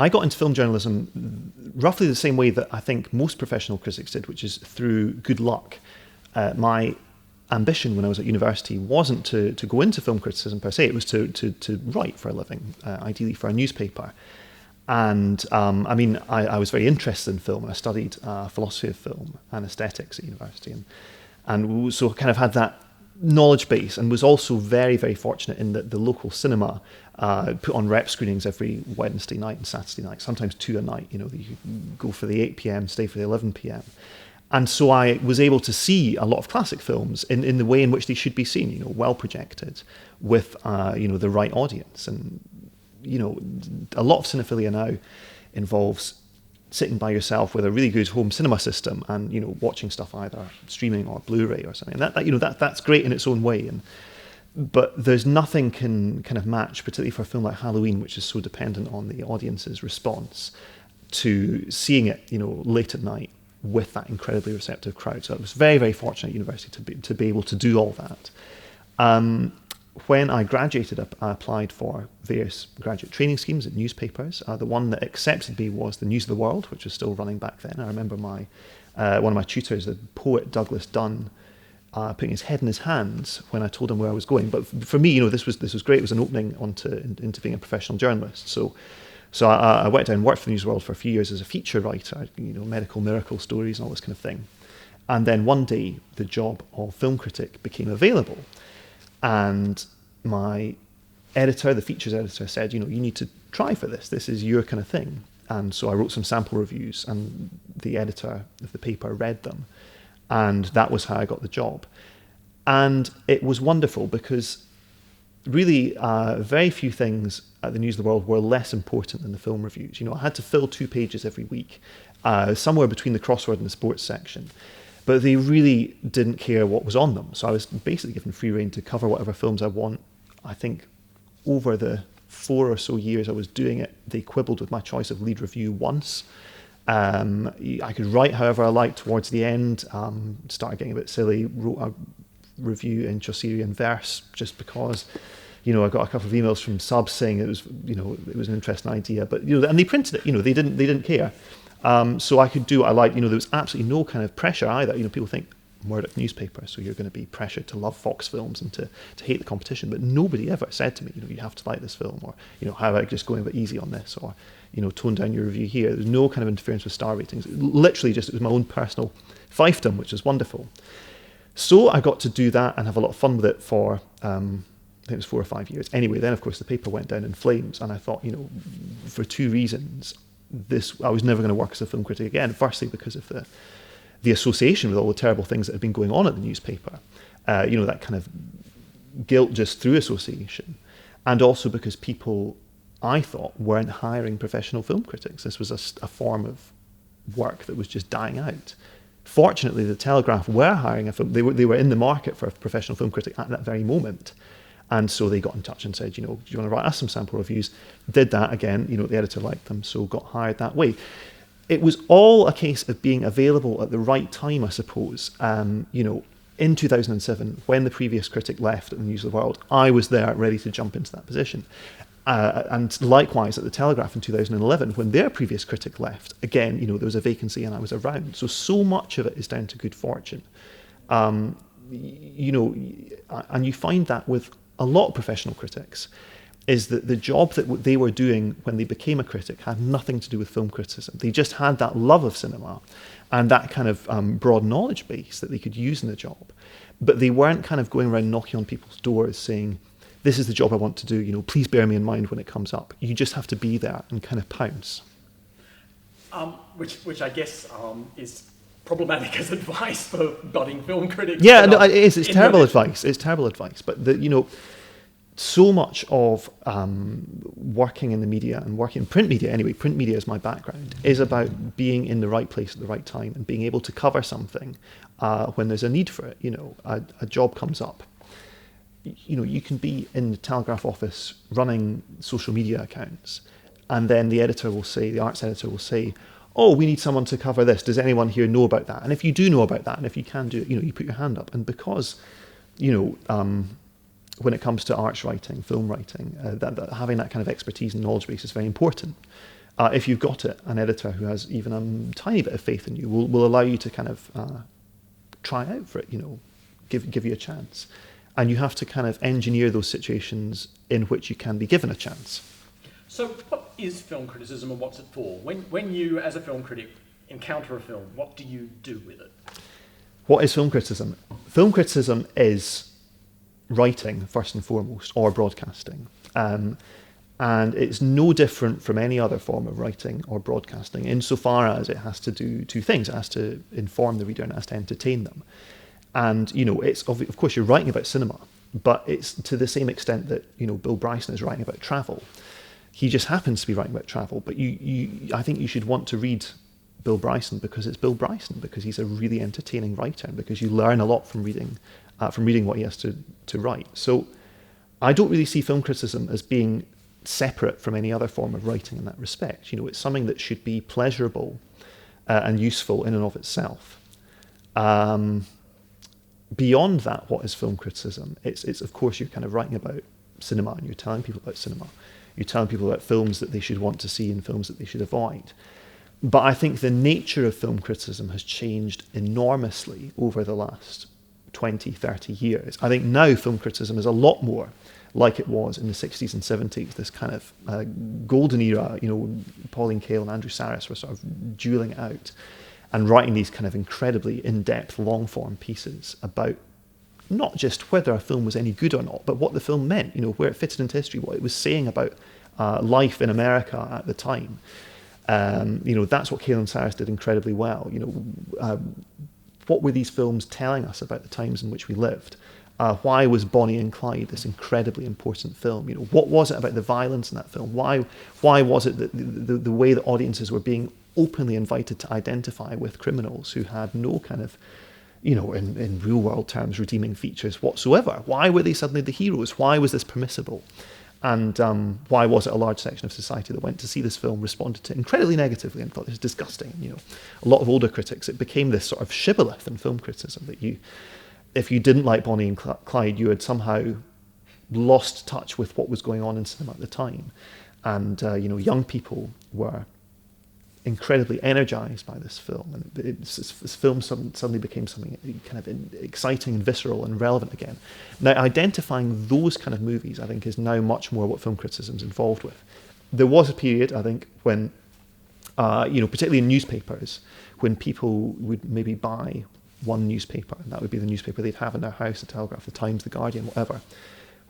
I got into film journalism roughly the same way that I think most professional critics did, which is through good luck. My ambition when I was at university wasn't to go into film criticism per se, it was to write for a living, ideally for a newspaper. And I was very interested in film, and I studied philosophy of film and aesthetics at university, and so kind of had that knowledge base, and was also very, very fortunate in that the local cinema put on rep screenings every Wednesday night and Saturday night, sometimes 2 a night. You could go for the 8 p.m, stay for the 11 p.m. And so I was able to see a lot of classic films in the way in which they should be seen, well projected, with the right audience. And a lot of cinephilia now involves sitting by yourself with a really good home cinema system and watching stuff either streaming or Blu-ray or something. And that's great in its own way. But there's nothing can kind of match, particularly for a film like Halloween, which is so dependent on the audience's response, to seeing it late at night with that incredibly receptive crowd. So I was very, very fortunate at university to be able to do all that. When I graduated, I applied for various graduate training schemes at newspapers. The one that accepted me was the News of the World, which was still running back then. I remember one of my tutors, the poet Douglas Dunn, putting his head in his hands when I told him where I was going. But for me, this was great. It was an opening into being a professional journalist. So I went down and worked for the News of the World for a few years as a feature writer, medical miracle stories and all this kind of thing. And then one day, the job of film critic became available. And my editor, the features editor, said, you need to try for this. This is your kind of thing. And so I wrote some sample reviews, and the editor of the paper read them. And that was how I got the job. And it was wonderful because really very few things at the News of the World were less important than the film reviews. I had to fill 2 pages every week, somewhere between the crossword and the sports section. But they really didn't care what was on them. So I was basically given free rein to cover whatever films I want. I think over the 4 or so years I was doing it, they quibbled with my choice of lead review once. I could write however I liked towards the end, started getting a bit silly, wrote a review in Chaucerian verse just because, I got a couple of emails from subs saying it was an interesting idea, but, and they printed it, they didn't care. So I could do what I liked. There was absolutely no kind of pressure either. People think Murdoch newspaper, so you're going to be pressured to love Fox films and to hate the competition. But nobody ever said to me, you have to like this film, or how about just going a bit easy on this, or tone down your review here. There's no kind of interference with star ratings. Literally, it was my own personal fiefdom, which was wonderful. So I got to do that and have a lot of fun with it for I think it was 4 or 5 years. Anyway, then of course the paper went down in flames, and I thought, for 2 reasons. I was never going to work as a film critic again. Firstly, because of the association with all the terrible things that had been going on at the newspaper, that kind of guilt just through association, and also because people, I thought, weren't hiring professional film critics. This was a form of work that was just dying out. Fortunately, the Telegraph were hiring a film. They were in the market for a professional film critic at that very moment. And so they got in touch and said, do you want to write us some sample reviews? Did that again, the editor liked them, so got hired that way. It was all a case of being available at the right time, I suppose. In 2007, when the previous critic left at the News of the World, I was there ready to jump into that position. And likewise at the Telegraph in 2011, when their previous critic left, again, there was a vacancy and I was around. So much of it is down to good fortune. And you find that with a lot of professional critics, is that the job that they were doing when they became a critic had nothing to do with film criticism. They just had that love of cinema and that kind of broad knowledge base that they could use in the job. But they weren't kind of going around knocking on people's doors saying, this is the job I want to do, please bear me in mind when it comes up. You just have to be there and kind of pounce. Which I guess is problematic as advice for budding film critics. Yeah, no, it is. It's terrible advice. It's terrible advice. But so much of working in the media and working in print media, anyway, print media is my background, is about being in the right place at the right time and being able to cover something when there's a need for it. A job comes up. You can be in the Telegraph office running social media accounts, and then the arts editor will say, oh, we need someone to cover this. Does anyone here know about that? And if you do know about that, and if you can do it, you put your hand up. And because, when it comes to arts writing, film writing, that having that kind of expertise and knowledge base is very important. if you've got it, an editor who has even a tiny bit of faith in you will allow you to kind of try out for it, give you a chance. And you have to kind of engineer those situations in which you can be given a chance. So what is film criticism and what's it for? When you, as a film critic, encounter a film, what do you do with it? What is film criticism? Film criticism is writing, first and foremost, or broadcasting. And it's no different from any other form of writing or broadcasting, insofar as it has to do two things. It has to inform the reader and it has to entertain them. And, it's of course you're writing about cinema, but it's to the same extent that, Bill Bryson is writing about travel. He just happens to be writing about travel, but I think you should want to read Bill Bryson because it's Bill Bryson, because he's a really entertaining writer, and because you learn a lot from reading what he has to write. So I don't really see film criticism as being separate from any other form of writing in that respect. It's something that should be pleasurable and useful in and of itself. Beyond that, what is film criticism? It's of course you're kind of writing about cinema and you're telling people about cinema. You're telling people about films that they should want to see and films that they should avoid. But I think the nature of film criticism has changed enormously over the last 20, 30 years. I think now film criticism is a lot more like it was in the 60s and 70s, this kind of golden era. Pauline Kael and Andrew Sarris were sort of dueling out and writing these kind of incredibly in-depth, long-form pieces about not just whether a film was any good or not, but what the film meant, where it fitted into history, what it was saying about life in America at the time. That's what Kael and Sarris did incredibly well. What were these films telling us about the times in which we lived? Why was Bonnie and Clyde this incredibly important film? What was it about the violence in that film? Why was it that the way that audiences were being openly invited to identify with criminals who had no kind of, in real world terms, redeeming features whatsoever? Why were they suddenly the heroes? Why was this permissible? And why was it a large section of society that went to see this film responded to it incredibly negatively and thought it was disgusting? A lot of older critics, it became this sort of shibboleth in film criticism that if you didn't like Bonnie and Clyde, you had somehow lost touch with what was going on in cinema at the time. And, young people were incredibly energized by this film. And this film suddenly became something kind of exciting and visceral and relevant again. Now, identifying those kind of movies, I think, is now much more what film criticism is involved with. There was a period, I think, when, particularly in newspapers, when people would maybe buy one newspaper, and that would be the newspaper they'd have in their house, the Telegraph, the Times, the Guardian, whatever,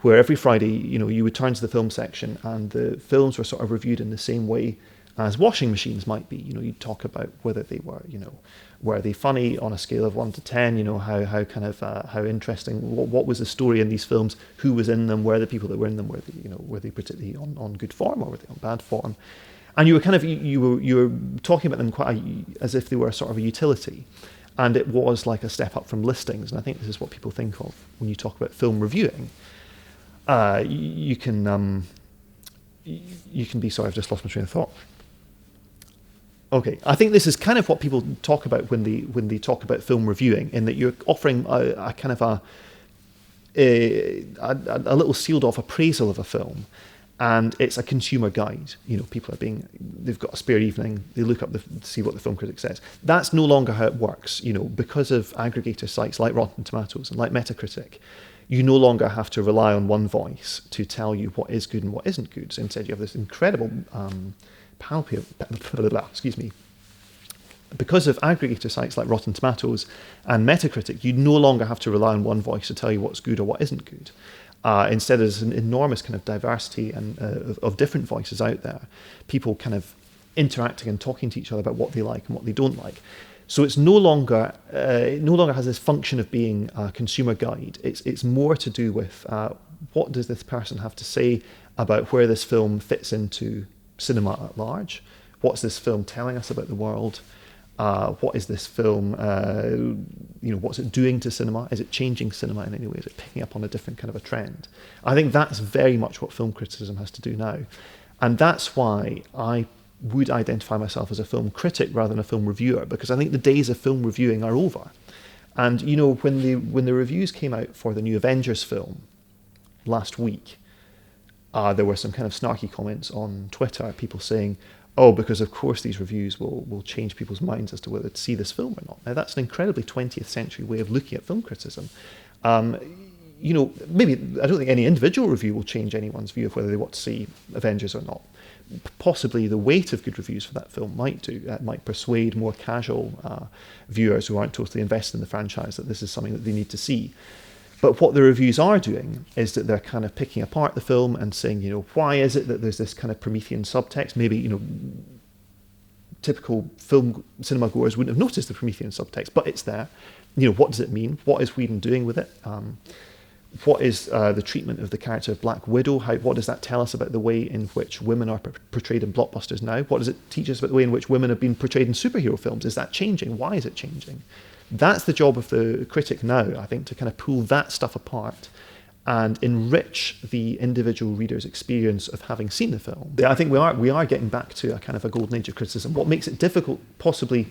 where every Friday, you would turn to the film section and the films were sort of reviewed in the same way as washing machines might be. You'd talk about whether they were, were they funny on a scale of 1 to 10, how interesting, what was the story in these films, who was in them, were the people that were in them, were they particularly on good form or were they on bad form? And you were kind of, you were talking about them quite as if they were sort of a utility. And it was like a step up from listings. And I think this is what people think of when you talk about film reviewing. You can be, sorry, I've just lost my train of thought. Okay, I think this is kind of what people talk about when they talk about film reviewing, in that you're offering a kind of a little sealed off appraisal of a film, and it's a consumer guide. People they've got a spare evening, they look up to see what the film critic says. That's no longer how it works. Because of aggregator sites like Rotten Tomatoes and like Metacritic, you no longer have to rely on one voice to tell you what is good and what isn't good. So instead, you have this incredible because of aggregator sites like Rotten Tomatoes and Metacritic, you no longer have to rely on one voice to tell you what's good or what isn't good. Instead, there's an enormous kind of diversity and of different voices out there, people kind of interacting and talking to each other about what they like and what they don't like. So it no longer has this function of being a consumer guide. It's more to do with what does this person have to say about where this film fits into cinema at large. What's this film telling us about the world? What is this film, what's it doing to cinema? Is it changing cinema in any way? Is it picking up on a different kind of a trend? I think that's very much what film criticism has to do now. And that's why I would identify myself as a film critic rather than a film reviewer, because I think the days of film reviewing are over. And, when the reviews came out for the new Avengers film last week, there were some kind of snarky comments on Twitter, people saying, oh, because of course these reviews will change people's minds as to whether to see this film or not. Now, that's an incredibly 20th century way of looking at film criticism. Maybe I don't think any individual review will change anyone's view of whether they want to see Avengers or not. Possibly the weight of good reviews for that film might do. It might persuade more casual viewers who aren't totally invested in the franchise that this is something that they need to see. But what the reviews are doing is that they're kind of picking apart the film and saying, why is it that there's this kind of Promethean subtext? Maybe, typical film cinema goers wouldn't have noticed the Promethean subtext, but it's there. What does it mean? What is Whedon doing with it? What is the treatment of the character of Black Widow? What does that tell us about the way in which women are portrayed in blockbusters now? What does it teach us about the way in which women have been portrayed in superhero films? Is that changing? Why is it changing? That's the job of the critic now, I think, to kind of pull that stuff apart and enrich the individual reader's experience of having seen the film. I think we are getting back to a kind of a golden age of criticism. What makes it difficult, possibly,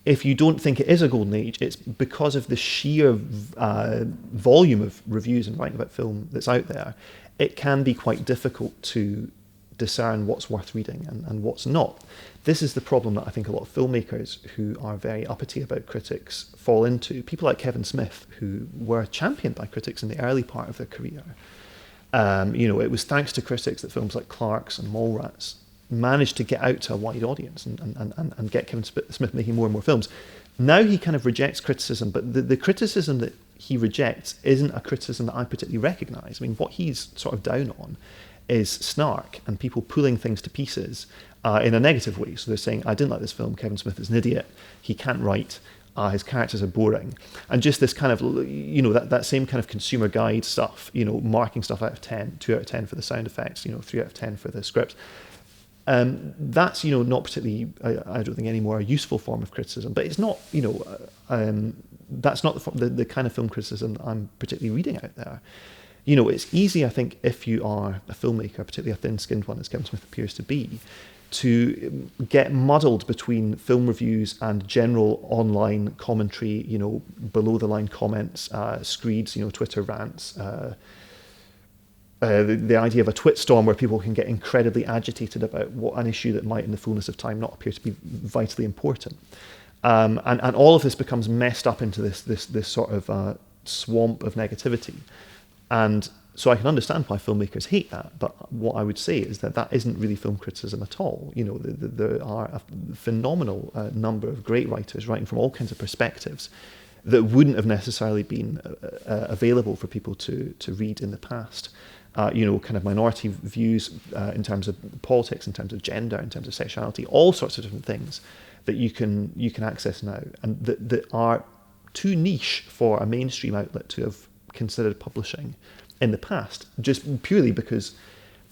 if you don't think it is a golden age, it's because of the sheer volume of reviews and writing about film that's out there. It can be quite difficult to discern what's worth reading and what's not. This is the problem that I think a lot of filmmakers who are very uppity about critics fall into. People like Kevin Smith, who were championed by critics in the early part of their career. It was thanks to critics that films like Clerks and Mallrats managed to get out to a wide audience and get Kevin Smith making more and more films. Now he kind of rejects criticism, but the criticism that he rejects isn't a criticism that I particularly recognise. I mean, what he's sort of down on is snark and people pulling things to pieces in a negative way. So they're saying, I didn't like this film, Kevin Smith is an idiot, he can't write, his characters are boring. And just this kind of, that same kind of consumer guide stuff, marking stuff out of 10, 2 out of 10 for the sound effects, 3 out of 10 for the script. That's, not particularly, I don't think, any more a useful form of criticism, but it's not, that's not the kind of film criticism that I'm particularly reading out there. It's easy, I think, if you are a filmmaker, particularly a thin-skinned one, as Kevin Smith appears to be, to get muddled between film reviews and general online commentary, below-the-line comments, screeds, Twitter rants, the idea of a twit storm where people can get incredibly agitated about what an issue that might, in the fullness of time, not appear to be vitally important. And all of this becomes messed up into this sort of swamp of negativity. And so I can understand why filmmakers hate that, but what I would say is that isn't really film criticism at all. There are a phenomenal number of great writers writing from all kinds of perspectives that wouldn't have necessarily been available for people to read in the past. Kind of minority views in terms of politics, in terms of gender, in terms of sexuality, all sorts of different things that you can access now, and that are too niche for a mainstream outlet to have considered publishing in the past, just purely because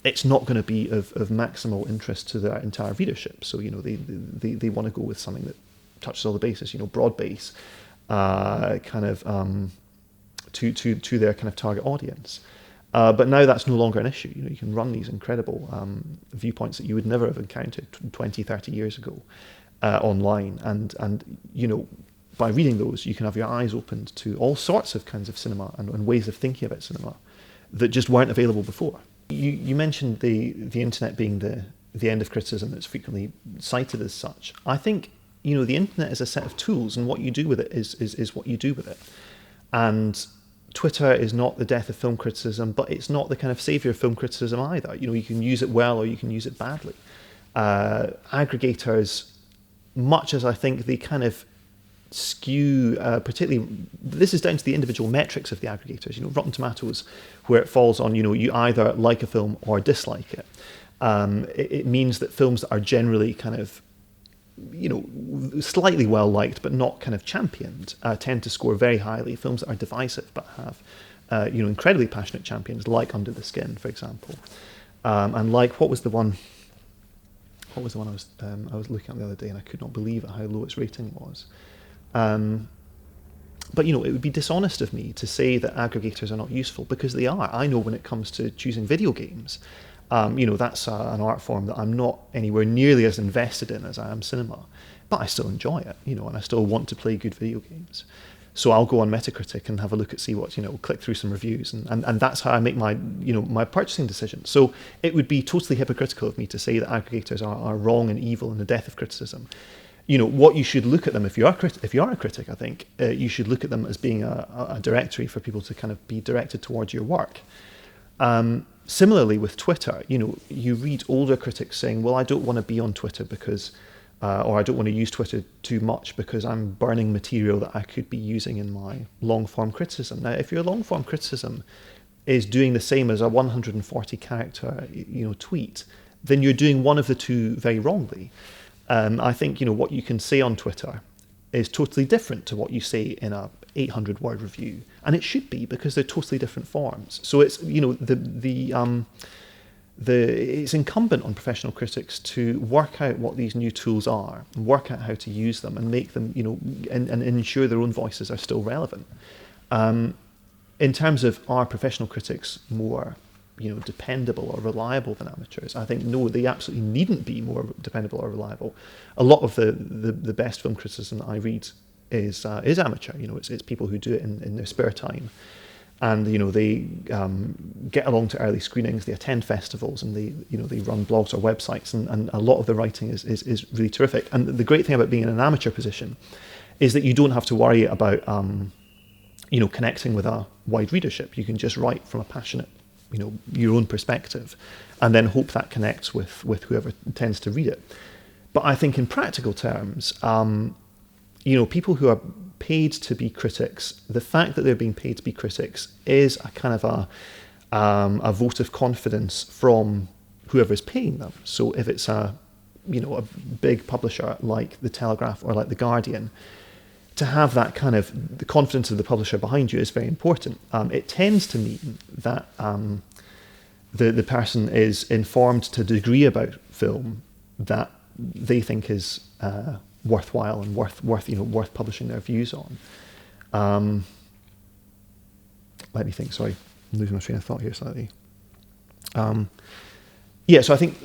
it's not going to be of maximal interest to their entire readership. So they want to go with something that touches all the bases, broad base, kind of to their kind of target audience. But now that's no longer an issue. You can run these incredible viewpoints that you would never have encountered 20, 30 years ago online. And by reading those, you can have your eyes opened to all sorts of kinds of cinema and ways of thinking about cinema that just weren't available before. You mentioned the internet being the end of criticism that's frequently cited as such. I think, the internet is a set of tools, and what you do with it is what you do with it. And Twitter is not the death of film criticism, but it's not the kind of savior of film criticism either. You can use it well or you can use it badly. Aggregators, much as I think they kind of skew, particularly, this is down to the individual metrics of the aggregators. Rotten Tomatoes, where it falls on, you either like a film or dislike it. It means that films that are generally kind of, slightly well liked but not kind of championed tend to score very highly. Films that are divisive but have incredibly passionate champions, like Under the Skin, for example, and like what was the one I was looking at the other day, and I could not believe how low its rating was. But it would be dishonest of me to say that aggregators are not useful, because they are. I know when it comes to choosing video games, that's an art form that I'm not anywhere nearly as invested in as I am cinema, but I still enjoy it, and I still want to play good video games. So I'll go on Metacritic and have a look at see what, click through some reviews, and that's how I make my my purchasing decision. So it would be totally hypocritical of me to say that aggregators are wrong and evil and the death of criticism. What you should look at them if you are a critic, I think you should look at them as being a directory for people to kind of be directed towards your work. Similarly with Twitter, you read older critics saying, well, I don't want to be on Twitter because or I don't want to use Twitter too much because I'm burning material that I could be using in my long-form criticism. Now, if your long-form criticism is doing the same as a 140-character tweet, then you're doing one of the two very wrongly. I think what you can say on Twitter is totally different to what you say in a 800-word review, and it should be, because they're totally different forms. So it's it's incumbent on professional critics to work out what these new tools are, and work out how to use them, and make them, and ensure their own voices are still relevant. In terms of, are professional critics more, dependable or reliable than amateurs? I think no, they absolutely needn't be more dependable or reliable. A lot of the best film criticism that I read is amateur. It's people who do it in their spare time. And they get along to early screenings, they attend festivals, and they run blogs or websites, and a lot of the writing is really terrific. And the great thing about being in an amateur position is that you don't have to worry about connecting with a wide readership. You can just write from a passionate, your own perspective, and then hope that connects with whoever tends to read it. But I think in practical terms, people who are paid to be critics, the fact that they're being paid to be critics is a kind of a vote of confidence from whoever's paying them. So if it's a big publisher like the Telegraph or like the Guardian, to have that kind of the confidence of the publisher behind you is very important. It tends to mean that the person is informed to a degree about film that they think is worthwhile and worth publishing their views on. Let me think. Sorry, I'm losing my train of thought here slightly. So I think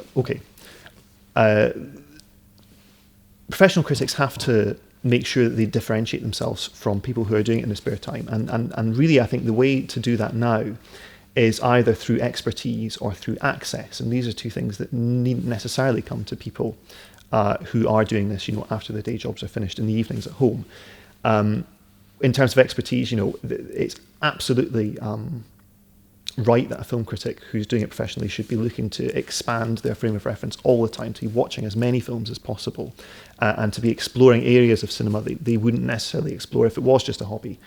professional critics have to make sure that they differentiate themselves from people who are doing it in their spare time, and really I think the way to do that now is either through expertise or through access, and these are two things that needn't necessarily come to people who are doing this, after their day jobs are finished in the evenings at home. In terms of expertise, it's absolutely right that a film critic who's doing it professionally should be looking to expand their frame of reference all the time, to be watching as many films as possible, and to be exploring areas of cinema that they wouldn't necessarily explore if it was just a hobby.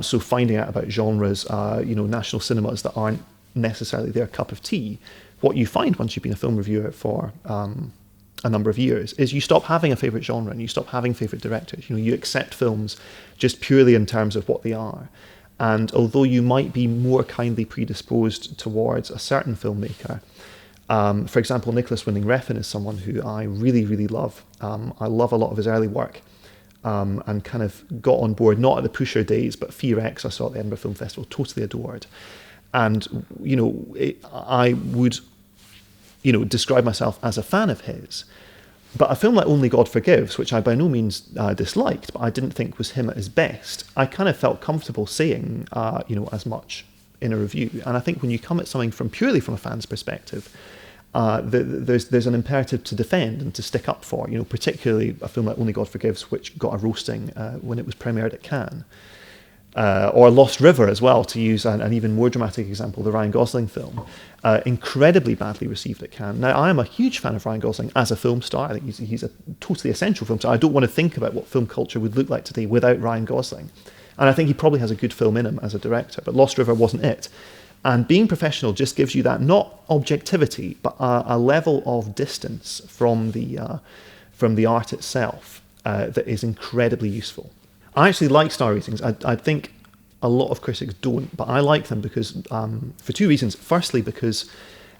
So finding out about genres, national cinemas that aren't necessarily their cup of tea. What you find once you've been a film reviewer for a number of years is you stop having a favourite genre and you stop having favourite directors. You accept films just purely in terms of what they are. And although you might be more kindly predisposed towards a certain filmmaker, for example, Nicholas Winding Refn is someone who I really, really love. I love a lot of his early work, and kind of got on board, not at the Pusher days, but Fear X I saw at the Edinburgh Film Festival, totally adored. And, I would describe myself as a fan of his. But a film like Only God Forgives, which I by no means disliked, but I didn't think was him at his best, I kind of felt comfortable saying, as much in a review. And I think when you come at something purely from a fan's perspective, there's an imperative to defend and to stick up for, particularly a film like Only God Forgives, which got a roasting when it was premiered at Cannes. Or Lost River as well, to use an even more dramatic example, the Ryan Gosling film, incredibly badly received at Cannes. Now, I am a huge fan of Ryan Gosling as a film star. I think he's a totally essential film star. I don't want to think about what film culture would look like today without Ryan Gosling. And I think he probably has a good film in him as a director, but Lost River wasn't it. And being professional just gives you that, not objectivity, but a level of distance from the art itself that is incredibly useful. I actually like star ratings. I think a lot of critics don't, but I like them because for two reasons. Firstly, because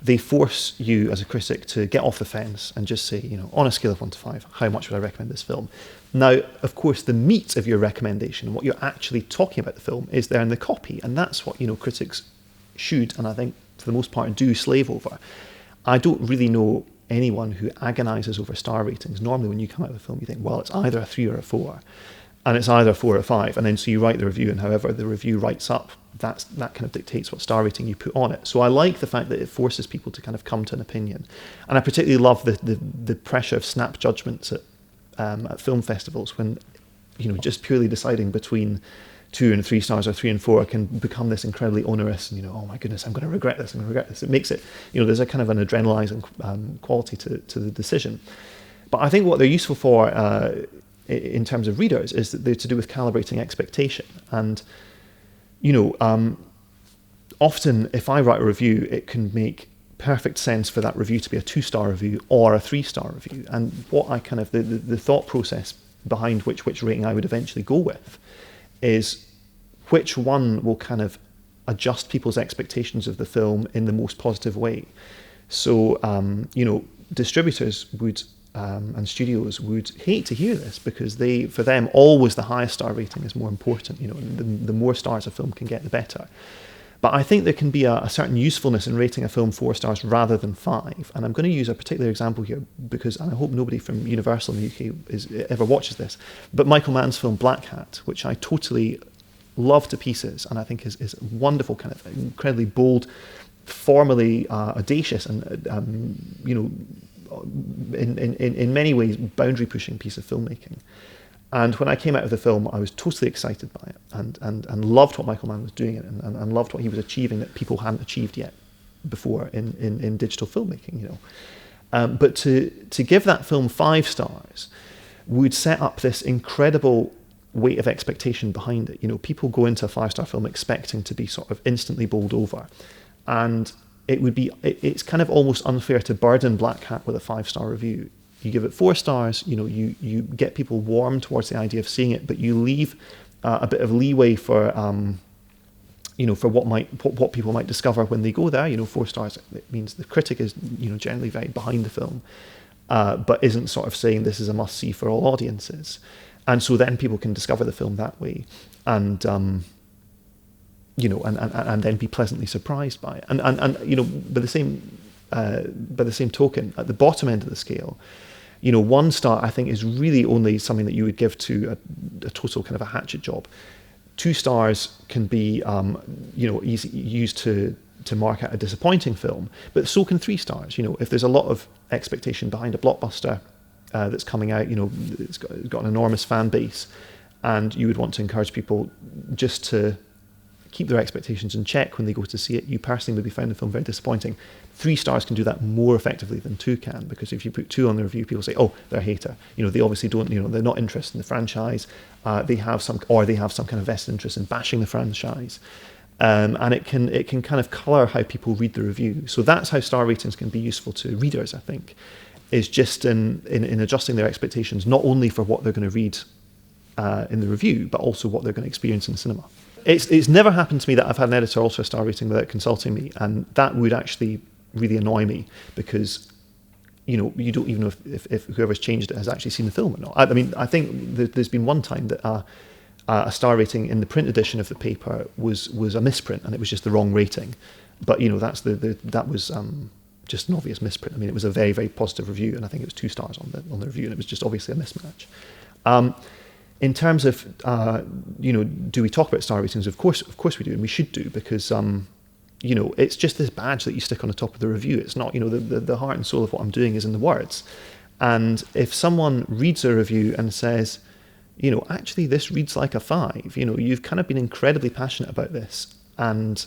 they force you as a critic to get off the fence and just say, on a scale of 1 to 5, how much would I recommend this film? Now, of course, the meat of your recommendation, what you're actually talking about the film, is there in the copy, and that's what critics should, and I think for the most part do, slave over. I don't really know anyone who agonises over star ratings. Normally, when you come out of a film, you think, well, it's either a 3 or a 4. and it's either 4 or 5, and then so you write the review, and however the review writes up, that kind of dictates what star rating you put on it. So I like the fact that it forces people to kind of come to an opinion, and I particularly love the pressure of snap judgments at film festivals, when just purely deciding between 2 and 3 stars or 3 and 4 can become this incredibly onerous, and oh my goodness, I'm going to regret this, It makes it, there's a kind of an adrenalizing quality to the decision. But I think what they're useful for in terms of readers is that they're to do with calibrating expectation. And often if I write a review, it can make perfect sense for that review to be a 2-star review or a 3-star review. And what I kind of the thought process behind which rating I would eventually go with is which one will kind of adjust people's expectations of the film in the most positive way. So, distributors would and studios would hate to hear this, because for them, always the highest star rating is more important. The more stars a film can get, the better. But I think there can be a certain usefulness in rating a film 4 stars rather than 5. And I'm going to use a particular example here, and I hope nobody from Universal in the UK ever watches this, but Michael Mann's film Black Hat, which I totally love to pieces, and I think is a wonderful, kind of incredibly bold, formally audacious, and in many ways boundary pushing piece of filmmaking. And when I came out of the film, I was totally excited by it, and loved what Michael Mann was doing, and loved what he was achieving that people hadn't achieved yet before in digital filmmaking. But to give that film 5 stars would set up this incredible weight of expectation behind it. People go into a 5-star film expecting to be sort of instantly bowled over, and it's kind of almost unfair to burden Black Hat with a 5-star review. You give it 4 stars, you get people warm towards the idea of seeing it, but you leave a bit of leeway for for what people might discover when they go there. 4 stars, it means the critic is generally very behind the film, but isn't sort of saying this is a must see for all audiences, and so then people can discover the film that way, and and then be pleasantly surprised by it. And by the same token, at the bottom end of the scale, 1 star I think is really only something that you would give to a total kind of a hatchet job. 2 stars can be easy used to mark out a disappointing film, but so can 3 stars. If there's a lot of expectation behind a blockbuster that's coming out, it's got an enormous fan base, and you would want to encourage people just to keep their expectations in check when they go to see it. You personally maybe found the film very disappointing. 3 stars can do that more effectively than 2 can, because if you put 2 on the review, people say, oh, they're a hater. They obviously don't, they're not interested in the franchise. They have some kind of vested interest in bashing the franchise. And it can kind of colour how people read the review. So that's how star ratings can be useful to readers, I think, is just in adjusting their expectations, not only for what they're going to read in the review, but also what they're going to experience in the cinema. It's never happened to me that I've had an editor alter a star rating without consulting me, and that would actually really annoy me, because you don't even know if whoever's changed it has actually seen the film or not. I mean, I think there's been one time that a star rating in the print edition of the paper was a misprint, and it was just the wrong rating. But that was just an obvious misprint. I mean, it was a very, very positive review, and I think it was 2 stars on the review, and it was just obviously a mismatch. In terms of, do we talk about star ratings? Of course we do, and we should do, because, it's just this badge that you stick on the top of the review. It's not, the heart and soul of what I'm doing is in the words. And if someone reads a review and says, actually this reads like a 5, you've kind of been incredibly passionate about this, and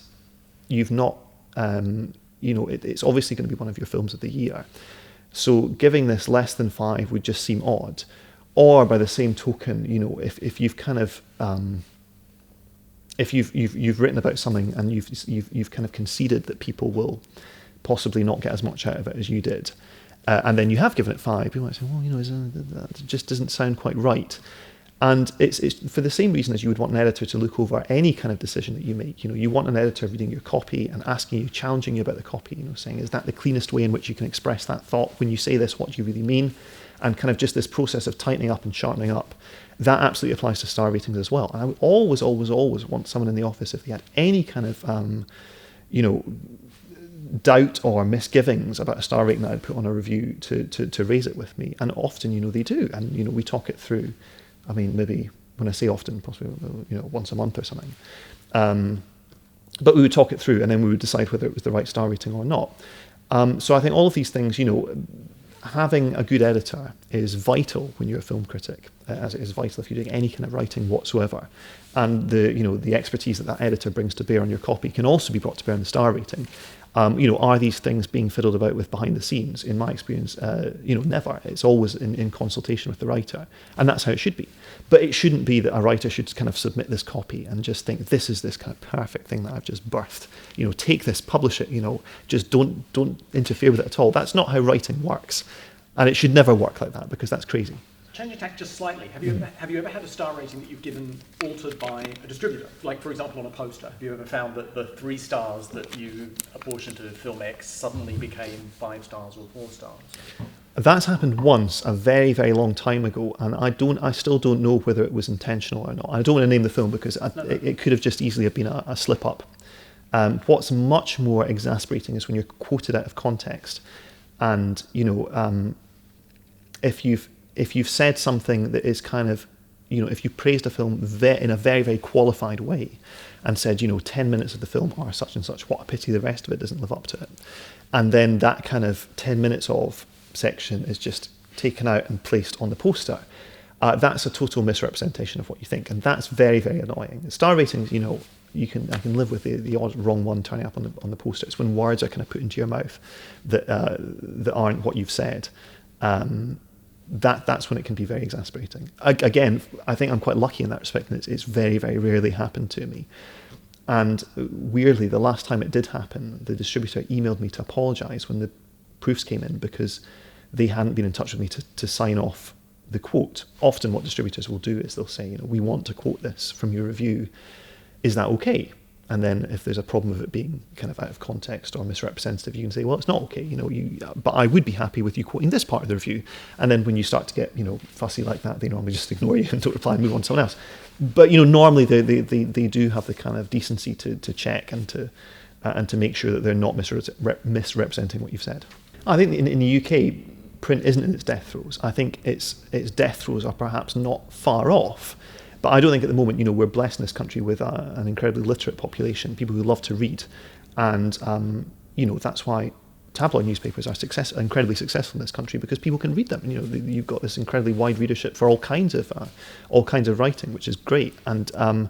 you've not, it's obviously going to be one of your films of the year. So giving this less than 5 would just seem odd. Or by the same token, if you've kind of if you've written about something and you've kind of conceded that people will possibly not get as much out of it as you did, and then you have given it 5, people might say, well, that just doesn't sound quite right. And it's for the same reason as you would want an editor to look over any kind of decision that you make. You want an editor reading your copy and asking you, challenging you about the copy. Saying, is that the cleanest way in which you can express that thought? When you say this, what do you really mean? And kind of just this process of tightening up and sharpening up, that absolutely applies to star ratings as well. And I would always want someone in the office, if they had any kind of, doubt or misgivings about a star rating that I'd put on a review, to raise it with me. And often, they do. And, we talk it through. I mean, maybe when I say often, possibly once a month or something. But we would talk it through, and then we would decide whether it was the right star rating or not. So I think all of these things, having a good editor is vital when you're a film critic, as it is vital if you're doing any kind of writing whatsoever. And the expertise that editor brings to bear on your copy can also be brought to bear in the star rating. Are these things being fiddled about with behind the scenes? In my experience, never. It's always in consultation with the writer, and that's how it should be. But it shouldn't be that a writer should kind of submit this copy and just think, this is this kind of perfect thing that I've just birthed. Take this, publish it. Just don't interfere with it at all. That's not how writing works, and it should never work like that, because that's crazy. Change your tack just slightly. Have you ever had a star rating that you've given altered by a distributor? Like, for example, on a poster. Have you ever found that the 3 stars that you apportioned to film X suddenly became 5 stars or 4 stars? That's happened once, a very, very long time ago, and I still don't know whether it was intentional or not. I don't want to name the film because it could have just easily have been a slip up. What's much more exasperating is when you're quoted out of context, and if you've said something that is kind of, if you praised a film in a very, very qualified way and said, 10 minutes of the film are such and such, what a pity the rest of it doesn't live up to it. And then that kind of 10 minutes of section is just taken out and placed on the poster. That's a total misrepresentation of what you think. And that's very, very annoying. Star ratings, I can live with the odd wrong one turning up on the poster. It's when words are kind of put into your mouth that aren't what you've said. That's when it can be very exasperating. Again, I think I'm quite lucky in that respect, and it's very, very rarely happened to me. And weirdly, the last time it did happen, the distributor emailed me to apologise when the proofs came in, because they hadn't been in touch with me to sign off the quote. Often what distributors will do is they'll say, we want to quote this from your review. Is that okay? And then if there's a problem with it being kind of out of context or misrepresentative, you can say, well, it's not okay, but I would be happy with you quoting this part of the review. And then when you start to get, fussy like that, they normally just ignore you and don't reply and move on to someone else. But, normally they do have the kind of decency to check and to make sure that they're not misrepresenting what you've said. I think in the UK, print isn't in its death throes. I think its death throes are perhaps not far off. But I don't think at the moment, we're blessed in this country with an incredibly literate population, people who love to read. And, that's why tabloid newspapers are incredibly successful in this country, because people can read them. You've got this incredibly wide readership for all kinds of writing, which is great. And,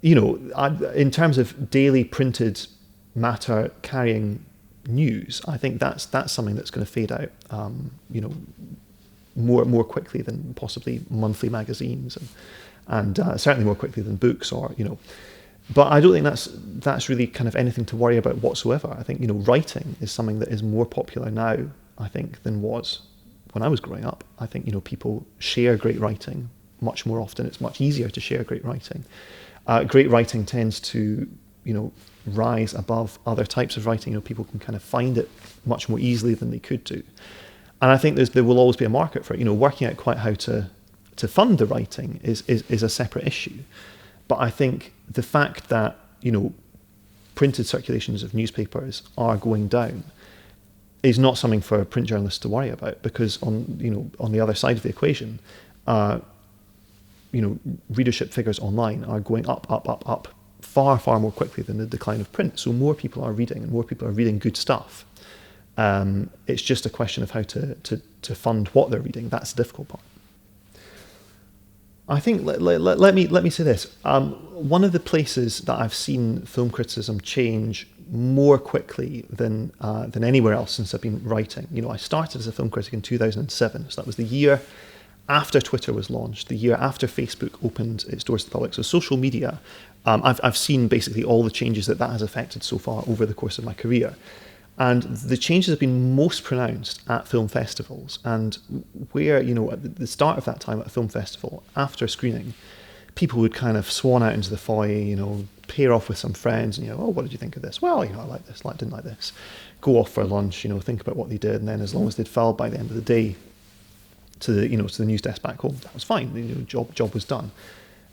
in terms of daily printed matter carrying news, I think that's something that's going to fade out, more quickly than possibly monthly magazines, and certainly more quickly than books, or But I don't think that's really kind of anything to worry about whatsoever. I think writing is something that is more popular now, I think, than was when I was growing up. I think people share great writing much more often. It's much easier to share great writing. Great writing tends to rise above other types of writing. People can kind of find it much more easily than they could do. And I think there will always be a market for it. Working out quite how to fund the writing is a separate issue. But I think the fact that, printed circulations of newspapers are going down is not something for print journalists to worry about, because on the other side of the equation, readership figures online are going up far, far more quickly than the decline of print. So more people are reading, and more people are reading good stuff. It's just a question of how to fund what they're reading. That's the difficult part. I think let me say this. One of the places that I've seen film criticism change more quickly than anywhere else since I've been writing. I started as a film critic in 2007, so that was the year after Twitter was launched, the year after Facebook opened its doors to the public. So social media, I've seen basically all the changes that has affected so far over the course of my career. And the changes have been most pronounced at film festivals, and where, at the start of that time at a film festival, after screening, people would kind of swan out into the foyer, pair off with some friends, and, oh, what did you think of this? Well, I like this, didn't like this. Go off for lunch, think about what they did, and then as long as they'd filed by the end of the day to the news desk back home, that was fine. Job was done.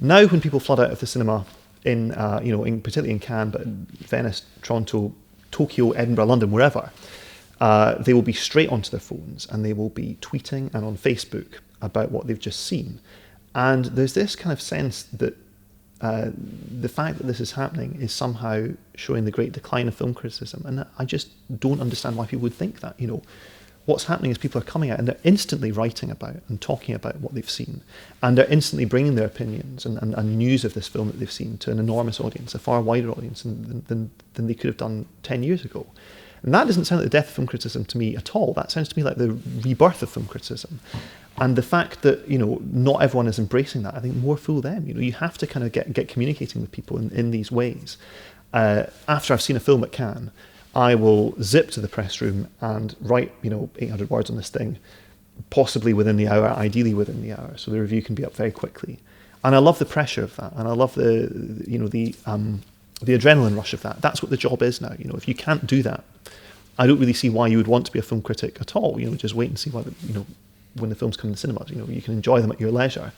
Now, when people flood out of the cinema in particularly in Cannes, but Venice, Toronto, Tokyo, Edinburgh, London, wherever, they will be straight onto their phones, and they will be tweeting and on Facebook about what they've just seen. And there's this kind of sense that the fact that this is happening is somehow showing the great decline of film criticism. And I just don't understand why people would think that. You know, what's happening is people are coming out and they're instantly writing about and talking about what they've seen. And they're instantly bringing their opinions and news of this film that they've seen to an enormous audience, a far wider audience than they could have done 10 years ago. And that doesn't sound like the death of film criticism to me at all. That sounds to me like the rebirth of film criticism. And the fact that, you know, not everyone is embracing that, I think more fool them. You know, you have to kind of get communicating with people in these ways. After I've seen a film at Cannes, I will zip to the press room and write, you know, 800 words on this thing, possibly within the hour, ideally within the hour, so the review can be up very quickly. And I love the pressure of that, and I love the adrenaline rush of that. That's what the job is now. You know, if you can't do that, I don't really see why you would want to be a film critic at all. You know, just wait and see what, you know, when the films come in the cinemas. You know, you can enjoy them at your leisure.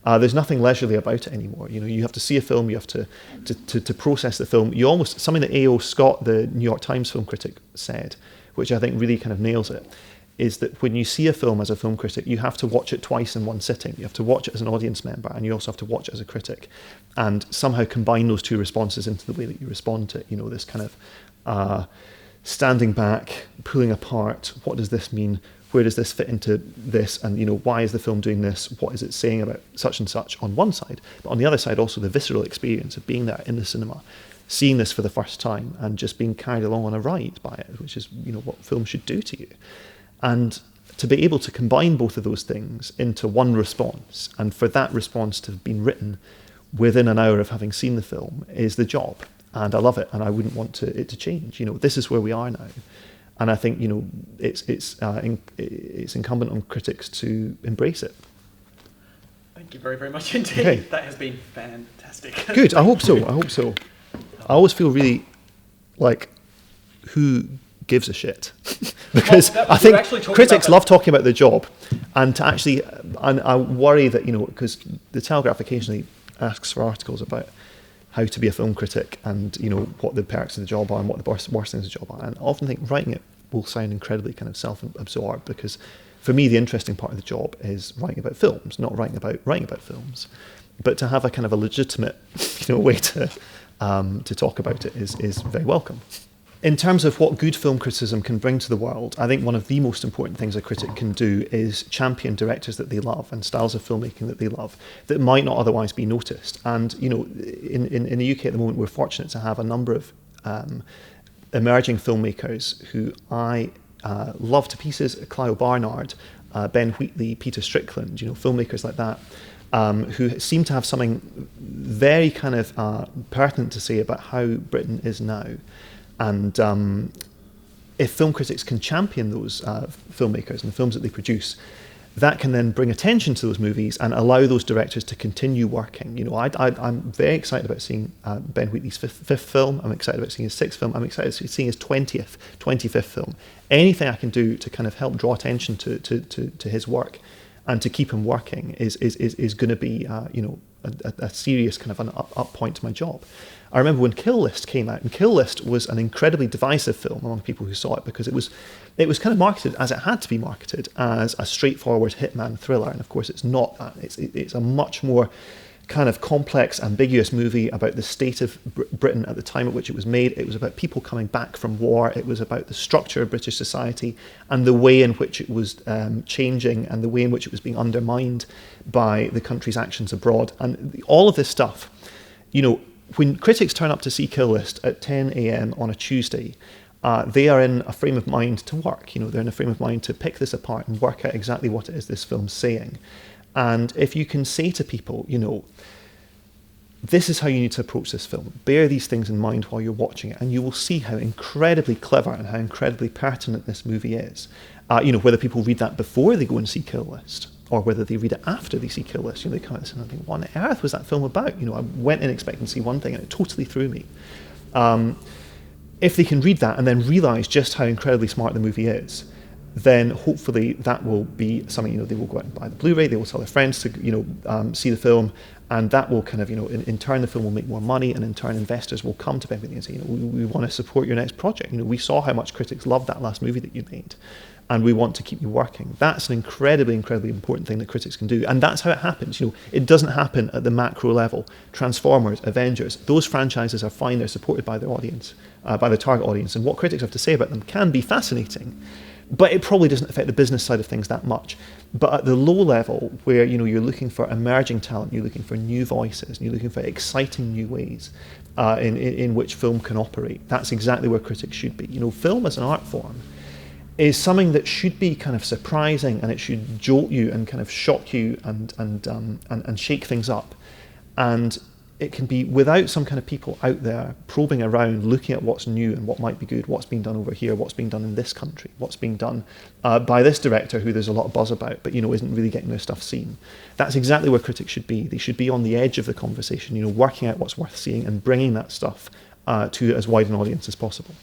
There's nothing leisurely about it anymore. You know, you have to see a film, you have to process the film. You almost, something that A.O. Scott, the New York Times film critic, said, which I think really kind of nails it, is that when you see a film as a film critic, you have to watch it twice in one sitting. You have to watch it as an audience member, and you also have to watch it as a critic, and somehow combine those two responses into the way that you respond to it. You know, this kind of standing back, pulling apart, what does this mean? Where does this fit into this? And, you know, why is the film doing this? What is it saying about such and such on one side? But on the other side, also the visceral experience of being there in the cinema, seeing this for the first time and just being carried along on a ride by it, which is, you know, what film should do to you. And to be able to combine both of those things into one response, and for that response to have been written within an hour of having seen the film, is the job. And I love it, and I wouldn't want it to change. You know, this is where we are now. And I think, you know, it's incumbent on critics to embrace it. Thank you very, very much indeed. Okay. That has been fantastic. Good. I hope so. I always feel really like, who gives a shit? Because I think critics love talking about the job, and to actually, and I worry that, you know, because the Telegraph occasionally asks for articles about how to be a film critic and, you know, what the perks of the job are and what the worst things of the job are. And I often think writing it will sound incredibly kind of self-absorbed, because for me, the interesting part of the job is writing about films, not writing about films. But to have a kind of a legitimate, you know, way to talk about it is very welcome. In terms of what good film criticism can bring to the world, I think one of the most important things a critic can do is champion directors that they love and styles of filmmaking that they love that might not otherwise be noticed. And, you know, in the UK at the moment, we're fortunate to have a number of emerging filmmakers who I love to pieces: Clive Barnard, Ben Wheatley, Peter Strickland, you know, filmmakers like that, who seem to have something very kind of pertinent to say about how Britain is now. And if film critics can champion those filmmakers and the films that they produce, that can then bring attention to those movies and allow those directors to continue working. You know, I'm very excited about seeing Ben Wheatley's fifth film. I'm excited about seeing his sixth film. I'm excited about seeing his 25th film. Anything I can do to kind of help draw attention to his work and to keep him working is going to be, you know, a serious kind of an up point to my job. I remember when Kill List came out, and Kill List was an incredibly divisive film among people who saw it, because it was kind of marketed as it had to be marketed, as a straightforward hitman thriller, and of course it's not that. It's a much more kind of complex, ambiguous movie about the state of Britain at the time at which it was made. It was about people coming back from war. It was about the structure of British society and the way in which it was changing and the way in which it was being undermined by the country's actions abroad. And all of this stuff, you know, when critics turn up to see Kill List at 10 a.m. on a Tuesday, they are in a frame of mind to work. You know, they're in a frame of mind to pick this apart and work out exactly what it is this film's saying. And if you can say to people, you know, this is how you need to approach this film, bear these things in mind while you're watching it, and you will see how incredibly clever and how incredibly pertinent this movie is. You know, whether people read that before they go and see Kill List, or whether they read it after they see Kill List. You know, they come out and think, what on earth was that film about? You know, I went in expecting to see one thing and it totally threw me. If they can read that and then realise just how incredibly smart the movie is, then hopefully that will be something, you know, they will go out and buy the Blu-ray, they will tell their friends to, you know, see the film, and that will kind of, you know, in turn the film will make more money, and in turn investors will come to Ben Wheatley and say, you know, we want to support your next project. You know, we saw how much critics loved that last movie that you made. and we want to keep you working. That's an incredibly, incredibly important thing that critics can do. And that's how it happens. It doesn't happen at the macro level. Transformers, Avengers, those franchises are fine. They're supported by their audience, by the target audience. And what critics have to say about them can be fascinating, but it probably doesn't affect the business side of things that much. But at the low level, where you're looking for emerging talent, you're looking for new voices, and you're looking for exciting new ways in which film can operate, that's exactly where critics should be. Film as an art form is something that should be kind of surprising, and it should jolt you and kind of shock you and shake things up. And it can be without some kind of people out there probing around, looking at what's new and what might be good, what's being done over here, what's being done in this country, what's being done by this director who there's a lot of buzz about, but isn't really getting their stuff seen. That's exactly where critics should be. They should be on the edge of the conversation, working out what's worth seeing and bringing that stuff to as wide an audience as possible.